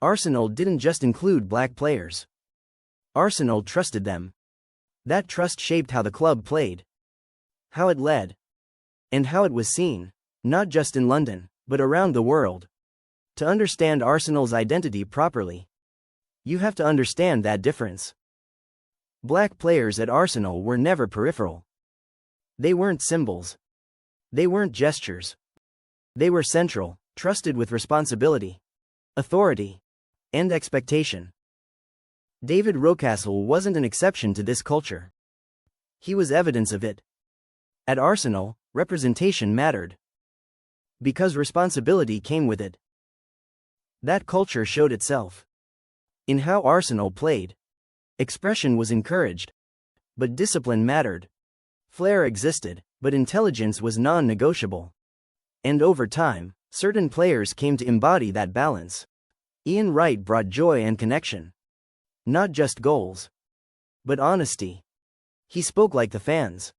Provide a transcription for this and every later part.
Arsenal didn't just include black players. Arsenal trusted them. That trust shaped how the club played, how it led, and how it was seen, not just in London, but around the world. To understand Arsenal's identity properly, you have to understand that difference. Black players at Arsenal were never peripheral. They weren't symbols. They weren't gestures. They were central, trusted with responsibility, authority, and expectation. David Rocastle wasn't an exception to this culture. He was evidence of it. At Arsenal, representation mattered, because responsibility came with it. That culture showed itself in how Arsenal played. Expression was encouraged, but discipline mattered. Flair existed, but intelligence was non-negotiable. And over time, certain players came to embody that balance. Ian Wright brought joy and connection. Not just goals, but honesty. He spoke like the fans,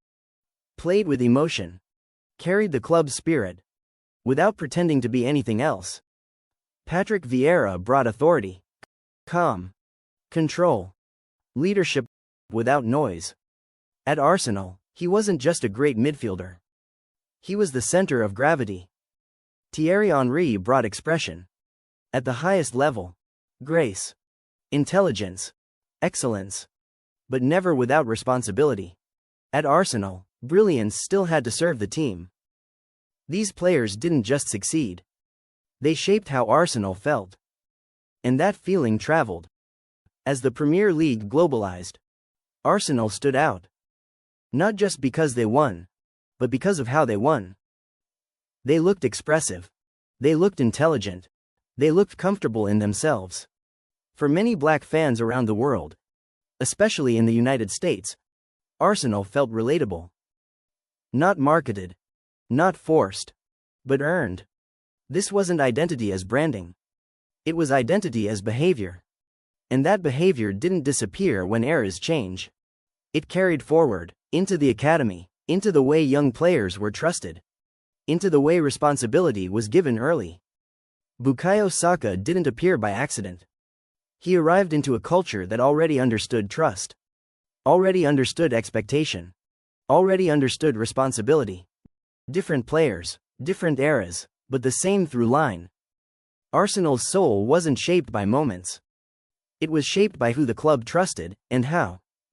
played with emotion, carried the club's spirit, without pretending to be anything else. Patrick Vieira brought authority, calm, control, leadership, without noise. At Arsenal, he wasn't just a great midfielder. He was the center of gravity. Thierry Henry brought expression. At the highest level. Grace, intelligence, excellence. But never without responsibility. At Arsenal, brilliance still had to serve the team. These players didn't just succeed. They shaped how Arsenal felt. And that feeling traveled. As the Premier League globalized, Arsenal stood out. Not just because they won, but because of how they won. They looked expressive. They looked intelligent. They looked comfortable in themselves. For many black fans around the world, especially in the United States, Arsenal felt relatable. Not marketed, not forced, but earned. This wasn't identity as branding. It was identity as behavior. And that behavior didn't disappear when eras change. It carried forward, into the academy, into the way young players were trusted, into the way responsibility was given early. Bukayo Saka didn't appear by accident. He arrived into a culture that already understood trust, already understood expectation, already understood responsibility. Different players, different eras, but the same through line. Arsenal's soul wasn't shaped by moments. It was shaped by who the club trusted, and how.